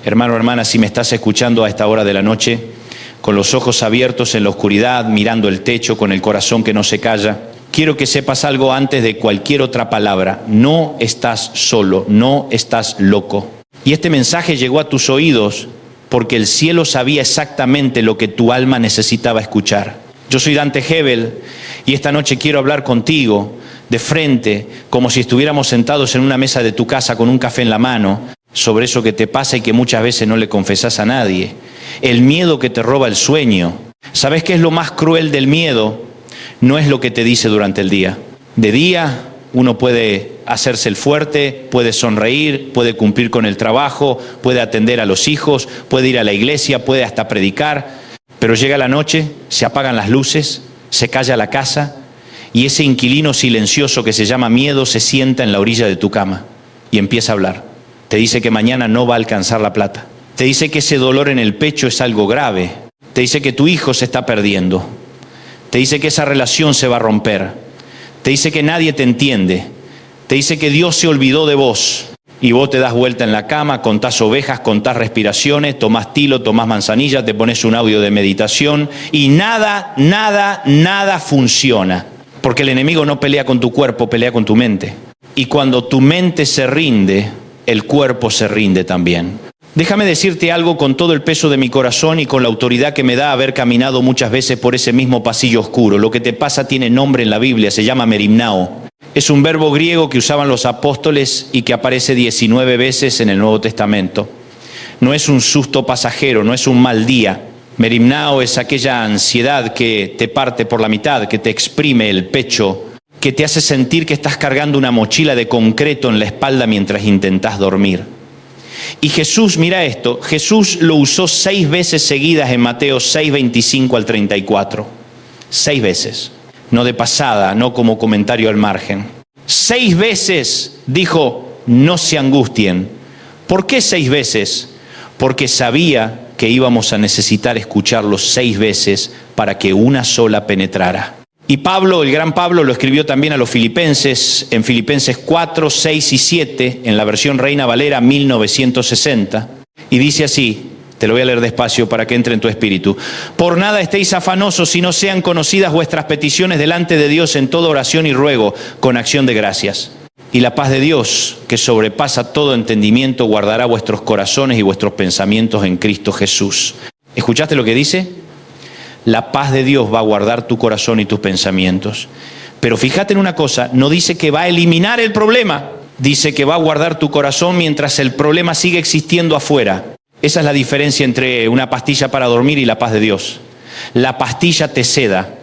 Hermano, hermana, si me estás escuchando a esta hora de la noche, con los ojos abiertos en la oscuridad, mirando el techo, con el corazón que no se calla, quiero que sepas algo antes de cualquier otra palabra. No estás solo, no estás loco. Y este mensaje llegó a tus oídos porque el cielo sabía exactamente lo que tu alma necesitaba escuchar. Yo soy Dante Gebel y esta noche quiero hablar contigo de frente, como si estuviéramos sentados en una mesa de tu casa con un café en la mano, sobre eso que te pasa y que muchas veces no le confesás a nadie. El miedo que te roba el sueño. ¿Sabes qué es lo más cruel del miedo? No es lo que te dice durante el día. De día uno puede hacerse el fuerte, puede sonreír, puede cumplir con el trabajo, puede atender a los hijos, puede ir a la iglesia, puede hasta predicar, pero llega la noche, se apagan las luces, se calla la casa y ese inquilino silencioso que se llama miedo se sienta en la orilla de tu cama y empieza a hablar. Te dice que mañana no va a alcanzar la plata. Te dice que ese dolor en el pecho es algo grave. Te dice que tu hijo se está perdiendo. Te dice que esa relación se va a romper. Te dice que nadie te entiende. Te dice que Dios se olvidó de vos. Y vos te das vuelta en la cama, contás ovejas, contás respiraciones, tomás tilo, tomás manzanilla, te pones un audio de meditación y nada funciona. Porque el enemigo no pelea con tu cuerpo, pelea con tu mente. Y cuando tu mente se rinde, el cuerpo se rinde también. Déjame decirte algo con todo el peso de mi corazón y con la autoridad que me da haber caminado muchas veces por ese mismo pasillo oscuro. Lo que te pasa tiene nombre en la Biblia, se llama merimnao. Es un verbo griego que usaban los apóstoles y que aparece 19 veces en el Nuevo Testamento. No es un susto pasajero, no es un mal día. Merimnao es aquella ansiedad que te parte por la mitad, que te exprime el pecho, que te hace sentir que estás cargando una mochila de concreto en la espalda mientras intentás dormir. Y Jesús, mira esto, Jesús lo usó 6 veces seguidas en Mateo 6, 25 al 34. 6 veces, no de pasada, no como comentario al margen. 6 veces dijo, no se angustien. ¿Por qué 6 veces? Porque sabía que íbamos a necesitar escucharlo 6 veces para que una sola penetrara. Y Pablo, el gran Pablo, lo escribió también a los filipenses, en Filipenses 4, 6 y 7, en la versión Reina Valera 1960, y dice así, te lo voy a leer despacio para que entre en tu espíritu. Por nada estéis afanosos, si no sean conocidas vuestras peticiones delante de Dios en toda oración y ruego, con acción de gracias. Y la paz de Dios, que sobrepasa todo entendimiento, guardará vuestros corazones y vuestros pensamientos en Cristo Jesús. ¿Escuchaste lo que dice? La paz de Dios va a guardar tu corazón y tus pensamientos. Pero fíjate en una cosa, no dice que va a eliminar el problema, dice que va a guardar tu corazón mientras el problema sigue existiendo afuera. Esa es la diferencia entre una pastilla para dormir y la paz de Dios. La pastilla te seda,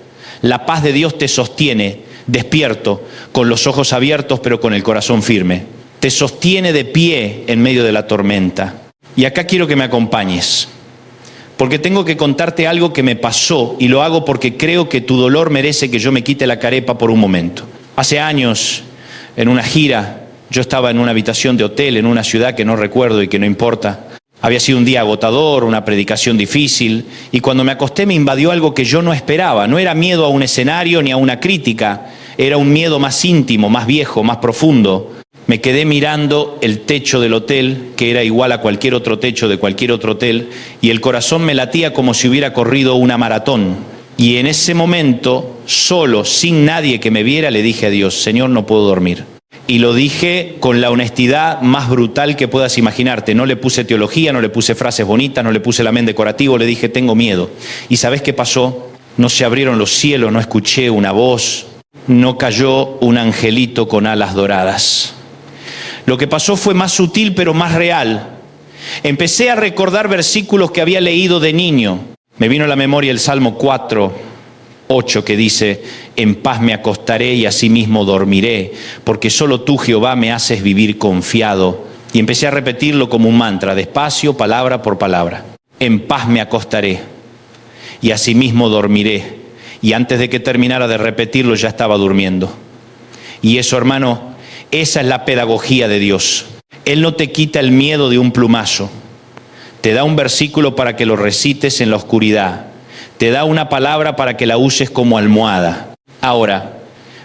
la paz de Dios te sostiene despierto, con los ojos abiertos pero con el corazón firme. Te sostiene de pie en medio de la tormenta. Y acá quiero que me acompañes. Porque tengo que contarte algo que me pasó y lo hago porque creo que tu dolor merece que yo me quite la carepa por un momento. Hace años, en una gira, yo estaba en una habitación de hotel en una ciudad que no recuerdo y que no importa. Había sido un día agotador, una predicación difícil, y cuando me acosté me invadió algo que yo no esperaba. No era miedo a un escenario ni a una crítica, era un miedo más íntimo, más viejo, más profundo. Me quedé mirando el techo del hotel, que era igual a cualquier otro techo de cualquier otro hotel, y el corazón me latía como si hubiera corrido una maratón. Y en ese momento, solo, sin nadie que me viera, le dije a Dios, Señor, no puedo dormir. Y lo dije con la honestidad más brutal que puedas imaginarte. No le puse teología, no le puse frases bonitas, no le puse el amén decorativo, le dije, tengo miedo. ¿Y sabes qué pasó? No se abrieron los cielos, no escuché una voz, no cayó un angelito con alas doradas. Lo que pasó fue más sutil pero más real. Empecé a recordar versículos que había leído de niño. Me vino a la memoria el Salmo 4, 8 que dice, en paz me acostaré y asimismo dormiré, porque solo tú, Jehová, me haces vivir confiado. Y empecé a repetirlo como un mantra, despacio, palabra por palabra. En paz me acostaré y asimismo dormiré. Y antes de que terminara de repetirlo ya estaba durmiendo. Y eso, hermano, esa es la pedagogía de Dios. Él no te quita el miedo de un plumazo. Te da un versículo para que lo recites en la oscuridad. Te da una palabra para que la uses como almohada. Ahora,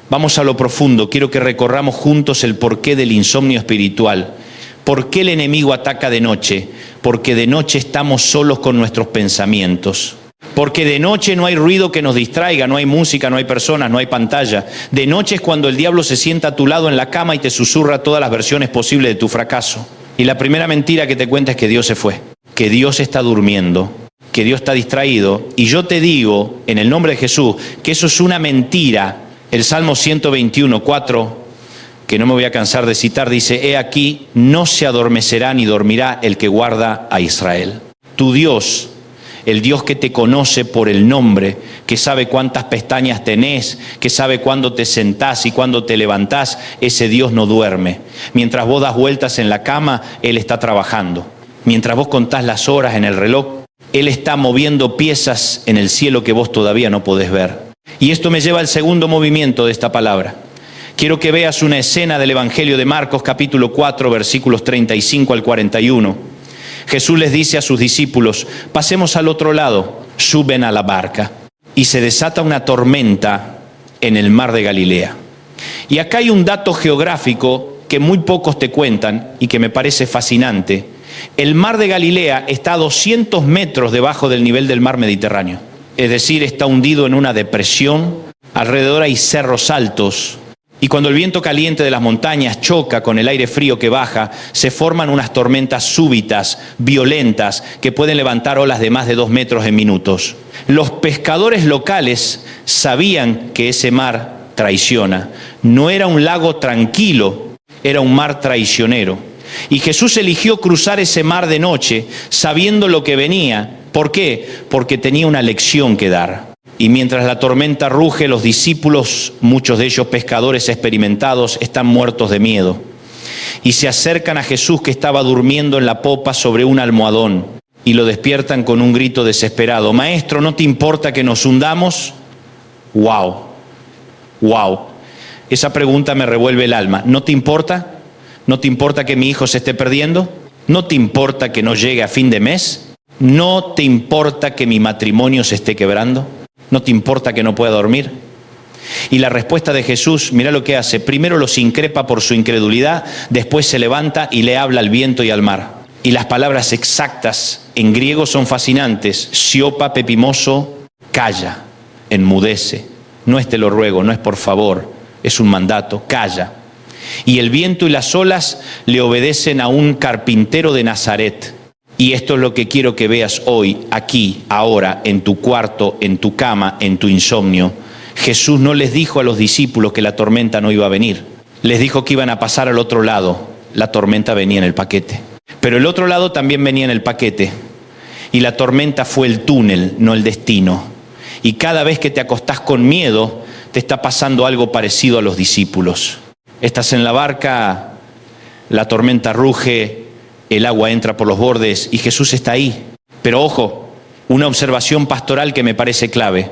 vamos a lo profundo. Quiero que recorramos juntos el porqué del insomnio espiritual. ¿Por qué el enemigo ataca de noche? Porque de noche estamos solos con nuestros pensamientos. Porque de noche no hay ruido que nos distraiga, no hay música, no hay personas, no hay pantalla. De noche es cuando el diablo se sienta a tu lado en la cama y te susurra todas las versiones posibles de tu fracaso. Y la primera mentira que te cuenta es que Dios se fue, que Dios está durmiendo, que Dios está distraído. Y yo te digo, en el nombre de Jesús, que eso es una mentira. El Salmo 121, 4, que no me voy a cansar de citar, dice: he aquí, no se adormecerá ni dormirá el que guarda a Israel. Tu Dios, el Dios que te conoce por el nombre, que sabe cuántas pestañas tenés, que sabe cuándo te sentás y cuándo te levantás, ese Dios no duerme. Mientras vos das vueltas en la cama, Él está trabajando. Mientras vos contás las horas en el reloj, Él está moviendo piezas en el cielo que vos todavía no podés ver. Y esto me lleva al segundo movimiento de esta palabra. Quiero que veas una escena del Evangelio de Marcos, capítulo 4, versículos 35 al 41. Jesús les dice a sus discípulos: pasemos al otro lado. Suben a la barca y se desata una tormenta en el mar de Galilea. Y acá hay un dato geográfico que muy pocos te cuentan y que me parece fascinante. El mar de Galilea está a 200 metros debajo del nivel del mar Mediterráneo. Es decir, está hundido en una depresión. Alrededor hay cerros altos. Y cuando el viento caliente de las montañas choca con el aire frío que baja, se forman unas tormentas súbitas, violentas, que pueden levantar olas de más de 2 metros en minutos. Los pescadores locales sabían que ese mar traiciona. No era un lago tranquilo, era un mar traicionero. Y Jesús eligió cruzar ese mar de noche, sabiendo lo que venía. ¿Por qué? Porque tenía una lección que dar. Y mientras la tormenta ruge, los discípulos, muchos de ellos pescadores experimentados, están muertos de miedo. Y se acercan a Jesús, que estaba durmiendo en la popa sobre un almohadón, y lo despiertan con un grito desesperado: Maestro, ¿no te importa que nos hundamos? ¡Wow! ¡Wow! Esa pregunta me revuelve el alma. ¿No te importa? ¿No te importa que mi hijo se esté perdiendo? ¿No te importa que no llegue a fin de mes? ¿No te importa que mi matrimonio se esté quebrando? ¿No te importa que no pueda dormir? Y la respuesta de Jesús, mira lo que hace. Primero los increpa por su incredulidad, después se levanta y le habla al viento y al mar. Y las palabras exactas en griego son fascinantes. Siopa pepimoso, calla, enmudece. No es te lo ruego, no es por favor, es un mandato, calla. Y el viento y las olas le obedecen a un carpintero de Nazaret. Y esto es lo que quiero que veas hoy, aquí, ahora, en tu cuarto, en tu cama, en tu insomnio. Jesús no les dijo a los discípulos que la tormenta no iba a venir. Les dijo que iban a pasar al otro lado. La tormenta venía en el paquete. Pero el otro lado también venía en el paquete. Y la tormenta fue el túnel, no el destino. Y cada vez que te acostás con miedo, te está pasando algo parecido a los discípulos. Estás en la barca, la tormenta ruge, el agua entra por los bordes y Jesús está ahí. Pero ojo, una observación pastoral que me parece clave.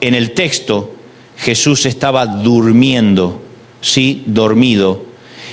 En el texto, Jesús estaba durmiendo, sí, dormido.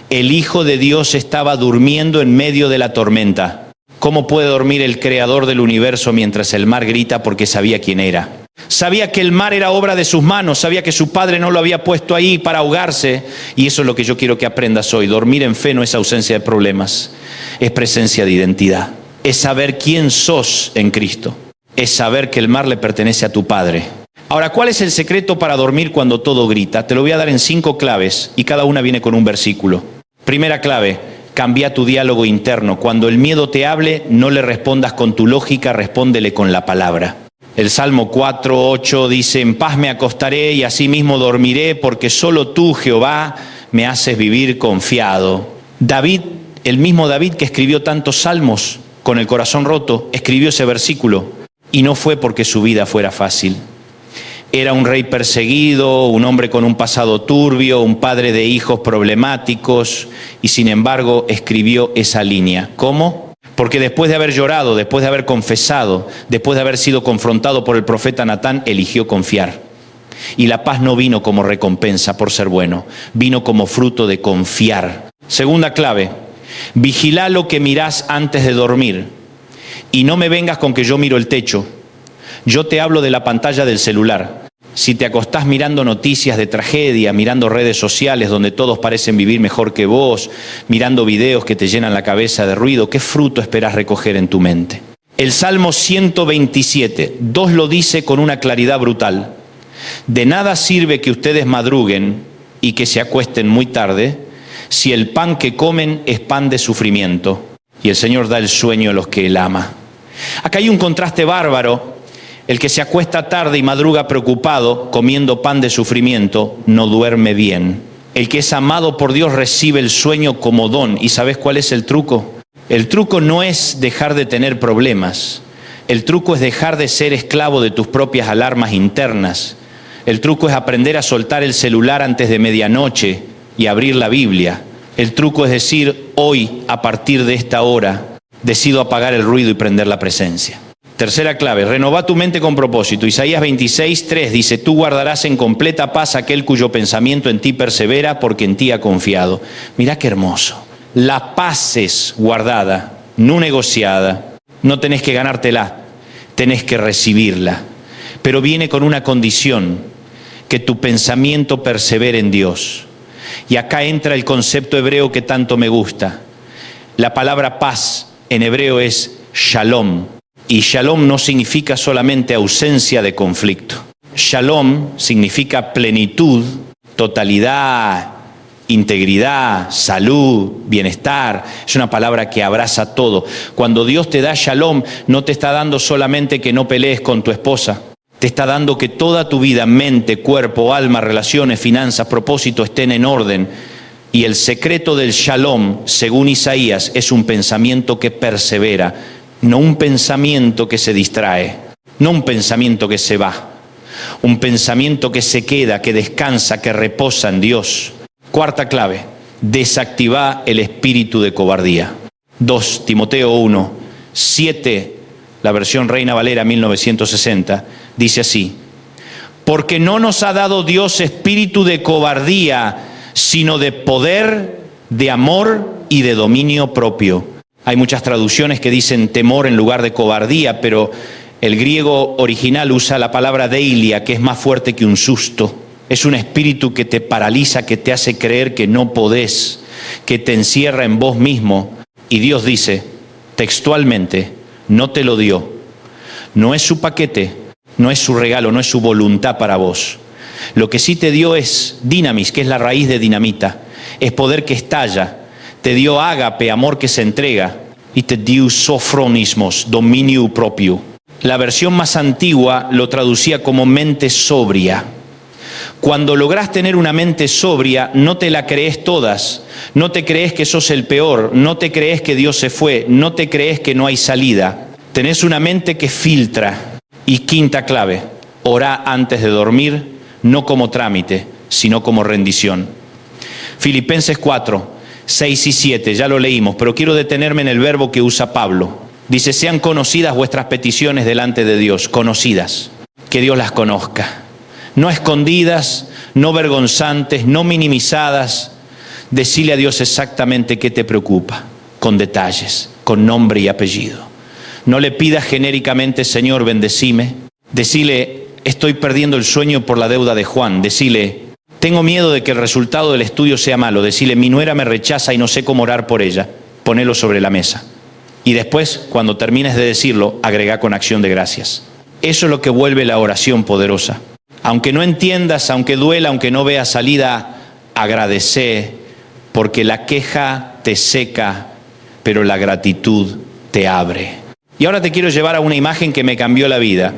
El Hijo de Dios estaba durmiendo en medio de la tormenta. ¿Cómo puede dormir el Creador del universo mientras el mar grita? Porque sabía quién era. Sabía que el mar era obra de sus manos, sabía que su Padre no lo había puesto ahí para ahogarse. Y eso es lo que yo quiero que aprendas hoy. Dormir en fe no es ausencia de problemas, es presencia de identidad. Es saber quién sos en Cristo. Es saber que el mar le pertenece a tu Padre. Ahora, ¿cuál es el secreto para dormir cuando todo grita? Te lo voy a dar en 5 claves y cada una viene con un versículo. Primera clave: cambia tu diálogo interno. Cuando el miedo te hable, no le respondas con tu lógica, respóndele con la palabra. El Salmo 4:8 dice: en paz me acostaré y asimismo dormiré, porque solo tú, Jehová, me haces vivir confiado. David, el mismo David que escribió tantos salmos con el corazón roto, escribió ese versículo, y no fue porque su vida fuera fácil. Era un rey perseguido, un hombre con un pasado turbio, un padre de hijos problemáticos, y sin embargo escribió esa línea. ¿Cómo? Porque después de haber llorado, después de haber confesado, después de haber sido confrontado por el profeta Natán, eligió confiar. Y la paz no vino como recompensa por ser bueno, vino como fruto de confiar. Segunda clave: vigila lo que mirás antes de dormir. Y no me vengas con que yo miro el techo. Yo te hablo de la pantalla del celular. si te acostás mirando noticias de tragedia, mirando redes sociales donde todos parecen vivir mejor que vos, mirando videos que te llenan la cabeza de ruido, ¿qué fruto esperás recoger en tu mente? El Salmo 127, 2 lo dice con una claridad brutal. De nada sirve que ustedes madruguen y que se acuesten muy tarde, si el pan que comen es pan de sufrimiento, y el Señor da el sueño a los que Él ama. Acá hay un contraste bárbaro. El que se acuesta tarde y madruga preocupado, comiendo pan de sufrimiento, no duerme bien. El que es amado por Dios recibe el sueño como don. ¿Y sabes cuál es el truco? El truco no es dejar de tener problemas. El truco es dejar de ser esclavo de tus propias alarmas internas. El truco es aprender a soltar el celular antes de medianoche y abrir la Biblia. El truco es decir, hoy, a partir de esta hora, decido apagar el ruido y prender la presencia. Tercera clave, renová tu mente con propósito. Isaías 26:3 dice, tú guardarás en completa paz aquel cuyo pensamiento en ti persevera, porque en ti ha confiado. Mirá qué hermoso. La paz es guardada, no negociada. No tenés que ganártela, tenés que recibirla. Pero viene con una condición, que tu pensamiento persevere en Dios. Y acá entra el concepto hebreo que tanto me gusta. La palabra paz en hebreo es shalom. Y shalom no significa solamente ausencia de conflicto. Shalom significa plenitud, totalidad, integridad, salud, bienestar. Es una palabra que abraza todo. Cuando Dios te da shalom, no te está dando solamente que no pelees con tu esposa. Te está dando que toda tu vida, mente, cuerpo, alma, relaciones, finanzas, propósito estén en orden. Y el secreto del shalom, según Isaías, es un pensamiento que persevera. No un pensamiento que se distrae, no un pensamiento que se va, un pensamiento que se queda, que descansa, que reposa en Dios. Cuarta clave, desactivá el espíritu de cobardía. 2 Timoteo 1, 7, la versión Reina Valera 1960, dice así, porque no nos ha dado Dios espíritu de cobardía, sino de poder, de amor y de dominio propio. Hay muchas traducciones que dicen temor en lugar de cobardía, pero el griego original usa la palabra deilia, que es más fuerte que un susto. Es un espíritu que te paraliza, que te hace creer que no podés, que te encierra en vos mismo. Y Dios dice, textualmente, no te lo dio. No es su paquete, no es su regalo, no es su voluntad para vos. Lo que sí te dio es dinamis, que es la raíz de dinamita. Es poder que estalla. Te dio ágape, amor que se entrega, y te dio sofronismos, dominio propio. La versión más antigua lo traducía como mente sobria. Cuando lográs tener una mente sobria, no te la crees todas, no te crees que sos el peor, no te crees que Dios se fue, no te crees que no hay salida. Tenés una mente que filtra. Y quinta clave, orá antes de dormir, no como trámite, sino como rendición. Filipenses 4, 6 y 7, ya lo leímos, pero quiero detenerme en el verbo que usa Pablo. Dice, sean conocidas vuestras peticiones delante de Dios, conocidas, que Dios las conozca. No escondidas, no vergonzantes, no minimizadas. Decile a Dios exactamente qué te preocupa, con detalles, con nombre y apellido. No le pidas genéricamente, Señor, bendecime. Decile, estoy perdiendo el sueño por la deuda de Juan. Decile, tengo miedo de que el resultado del estudio sea malo. Decirle, mi nuera me rechaza y no sé cómo orar por ella. Ponelo sobre la mesa. Y después, cuando termines de decirlo, agrega con acción de gracias. Eso es lo que vuelve la oración poderosa. Aunque no entiendas, aunque duela, aunque no veas salida, agradece, porque la queja te seca, pero la gratitud te abre. Y ahora te quiero llevar a una imagen que me cambió la vida.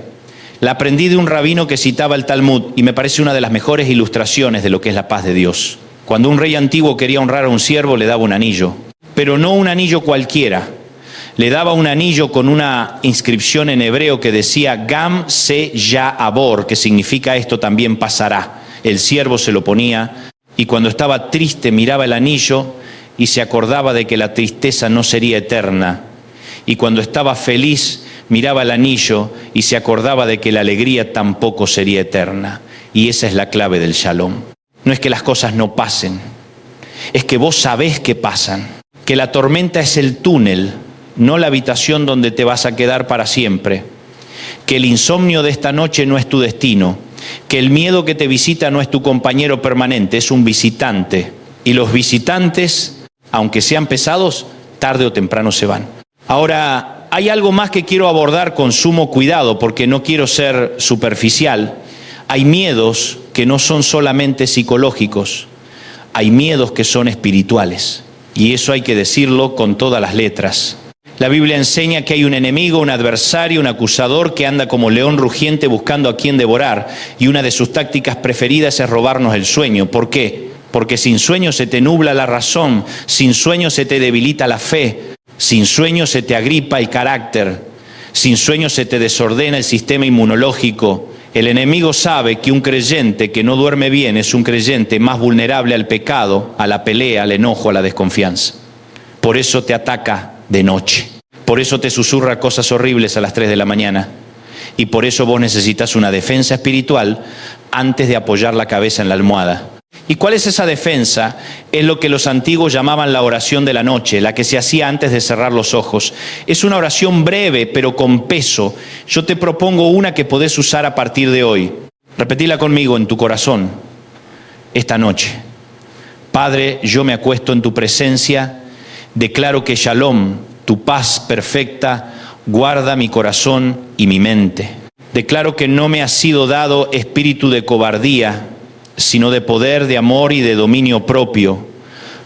La aprendí de un rabino que citaba el Talmud y me parece una de las mejores ilustraciones de lo que es la paz de Dios. Cuando un rey antiguo quería honrar a un siervo, le daba un anillo, pero no un anillo cualquiera. Le daba un anillo con una inscripción en hebreo que decía Gam se ya abor, que significa esto también pasará. El siervo se lo ponía y cuando estaba triste miraba el anillo y se acordaba de que la tristeza no sería eterna. Y cuando estaba feliz miraba el anillo y se acordaba de que la alegría tampoco sería eterna. Y esa es la clave del shalom. No es que las cosas no pasen, es que vos sabés que pasan, que la tormenta es el túnel, no la habitación donde te vas a quedar para siempre, que el insomnio de esta noche no es tu destino, que el miedo que te visita no es tu compañero permanente, es un visitante. Y los visitantes, aunque sean pesados, tarde o temprano se van. Ahora, hay algo más que quiero abordar con sumo cuidado, porque no quiero ser superficial. Hay miedos que no son solamente psicológicos, hay miedos que son espirituales. Y eso hay que decirlo con todas las letras. La Biblia enseña que hay un enemigo, un adversario, un acusador que anda como león rugiente buscando a quien devorar. Y una de sus tácticas preferidas es robarnos el sueño. ¿Por qué? Porque sin sueño se te nubla la razón, sin sueño se te debilita la fe, sin sueño se te agripa el carácter, sin sueño se te desordena el sistema inmunológico. El enemigo sabe que un creyente que no duerme bien es un creyente más vulnerable al pecado, a la pelea, al enojo, a la desconfianza. Por eso te ataca de noche. Por eso te susurra cosas horribles a las 3 de la mañana. Y por eso vos necesitas una defensa espiritual antes de apoyar la cabeza en la almohada. ¿Y cuál es esa defensa? Es lo que los antiguos llamaban la oración de la noche, la que se hacía antes de cerrar los ojos. Es una oración breve, pero con peso. Yo te propongo una que podés usar a partir de hoy. Repetila conmigo en tu corazón esta noche. Padre, yo me acuesto en tu presencia, declaro que Shalom, tu paz perfecta, guarda mi corazón y mi mente. Declaro que no me ha sido dado espíritu de cobardía, sino de poder, de amor y de dominio propio.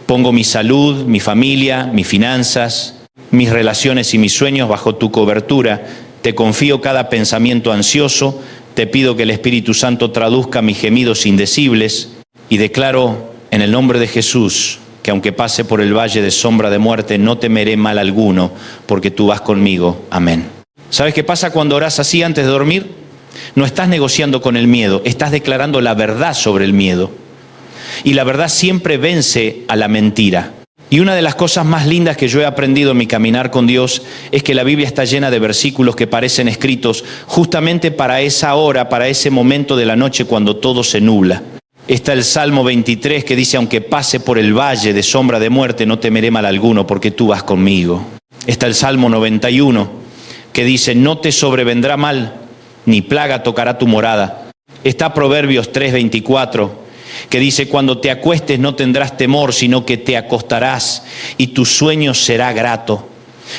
Pongo mi salud, mi familia, mis finanzas, mis relaciones y mis sueños bajo tu cobertura. Te confío cada pensamiento ansioso, te pido que el Espíritu Santo traduzca mis gemidos indecibles y declaro en el nombre de Jesús que aunque pase por el valle de sombra de muerte, no temeré mal alguno, porque tú vas conmigo. Amén. ¿Sabes qué pasa cuando orás así antes de dormir? No estás negociando con el miedo, estás declarando la verdad sobre el miedo. Y la verdad siempre vence a la mentira. Y una de las cosas más lindas que yo he aprendido en mi caminar con Dios es que la Biblia está llena de versículos que parecen escritos justamente para esa hora, para ese momento de la noche cuando todo se nubla. Está el Salmo 23 que dice, aunque pase por el valle de sombra de muerte, no temeré mal alguno porque tú vas conmigo. Está el Salmo 91 que dice, no te sobrevendrá mal, ni plaga tocará tu morada. Está Proverbios 3:24, que dice, cuando te acuestes no tendrás temor, sino que te acostarás y tu sueño será grato.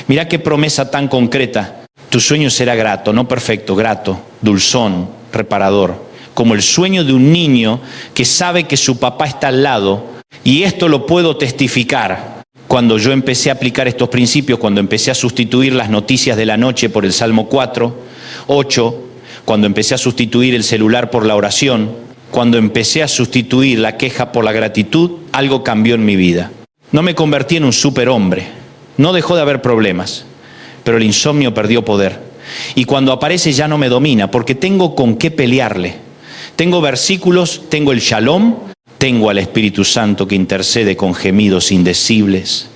Mirá qué promesa tan concreta. Tu sueño será grato, no perfecto, grato, dulzón, reparador. Como el sueño de un niño que sabe que su papá está al lado. Y esto lo puedo testificar. Cuando yo empecé a aplicar estos principios, cuando empecé a sustituir las noticias de la noche por el Salmo 4:8, cuando empecé a sustituir el celular por la oración, cuando empecé a sustituir la queja por la gratitud, algo cambió en mi vida. No me convertí en un superhombre, no dejó de haber problemas, pero el insomnio perdió poder. Y cuando aparece ya no me domina, porque tengo con qué pelearle. Tengo versículos, tengo el Shalom, tengo al Espíritu Santo que intercede con gemidos indecibles.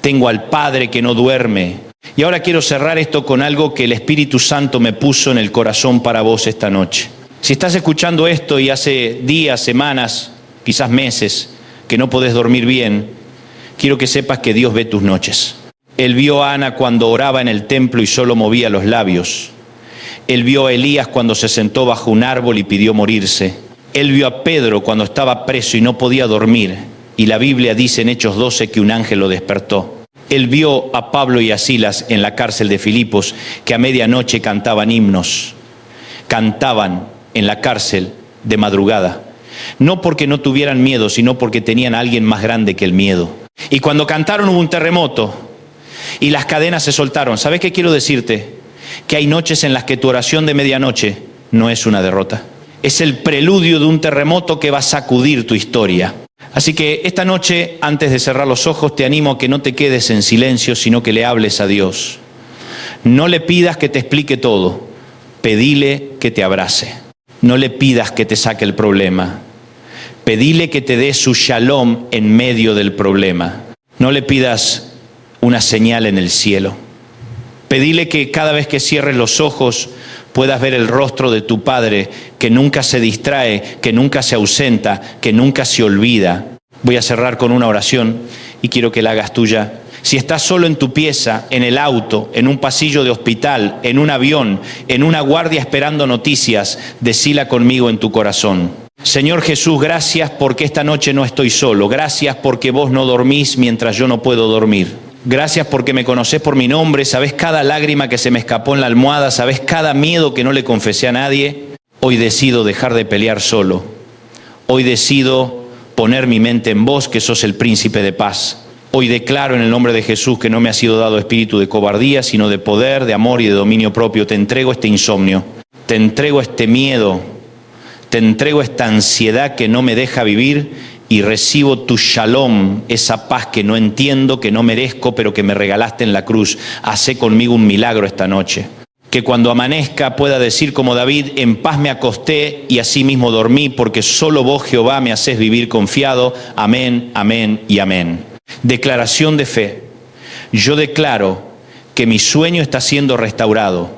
Tengo al Padre que no duerme. Y ahora quiero cerrar esto con algo que el Espíritu Santo me puso en el corazón para vos esta noche. Si estás escuchando esto y hace días, semanas, quizás meses, que no podés dormir bien, quiero que sepas que Dios ve tus noches. Él vio a Ana cuando oraba en el templo y solo movía los labios. Él vio a Elías cuando se sentó bajo un árbol y pidió morirse. Él vio a Pedro cuando estaba preso y no podía dormir. Y la Biblia dice en Hechos 12 que un ángel lo despertó. Él vio a Pablo y a Silas en la cárcel de Filipos, que a medianoche cantaban himnos. Cantaban en la cárcel de madrugada. No porque no tuvieran miedo, sino porque tenían a alguien más grande que el miedo. Y cuando cantaron hubo un terremoto y las cadenas se soltaron. ¿Sabes qué quiero decirte? Que hay noches en las que tu oración de medianoche no es una derrota. Es el preludio de un terremoto que va a sacudir tu historia. Así que esta noche, antes de cerrar los ojos, te animo a que no te quedes en silencio, sino que le hables a Dios. No le pidas que te explique todo, pedile que te abrace. No le pidas que te saque el problema, pedile que te dé su shalom en medio del problema. No le pidas una señal en el cielo. Pedile que cada vez que cierres los ojos puedas ver el rostro de tu Padre, que nunca se distrae, que nunca se ausenta, que nunca se olvida. Voy a cerrar con una oración y quiero que la hagas tuya. Si estás solo en tu pieza, en el auto, en un pasillo de hospital, en un avión, en una guardia esperando noticias, decila conmigo en tu corazón. Señor Jesús, gracias porque esta noche no estoy solo. Gracias porque vos no dormís mientras yo no puedo dormir. Gracias porque me conocés por mi nombre, sabés cada lágrima que se me escapó en la almohada, sabés cada miedo que no le confesé a nadie. Hoy decido dejar de pelear solo. Hoy decido poner mi mente en vos, que sos el príncipe de paz. Hoy declaro en el nombre de Jesús que no me ha sido dado espíritu de cobardía, sino de poder, de amor y de dominio propio. Te entrego este insomnio, te entrego este miedo, te entrego esta ansiedad que no me deja vivir y recibo tu shalom, esa paz que no entiendo, que no merezco, pero que me regalaste en la cruz. Hacé conmigo un milagro esta noche. Que cuando amanezca pueda decir como David, en paz me acosté y así mismo dormí, porque solo vos, Jehová, me hacés vivir confiado. Amén, amén y amén. Declaración de fe. Yo declaro que mi sueño está siendo restaurado.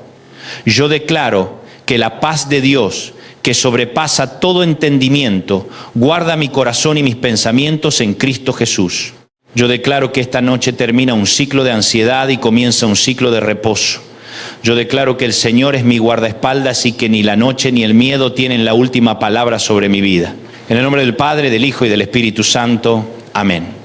Yo declaro que la paz de Dios, que sobrepasa todo entendimiento, guarda mi corazón y mis pensamientos en Cristo Jesús. Yo declaro que esta noche termina un ciclo de ansiedad y comienza un ciclo de reposo. Yo declaro que el Señor es mi guardaespaldas y que ni la noche ni el miedo tienen la última palabra sobre mi vida. En el nombre del Padre, del Hijo y del Espíritu Santo. Amén.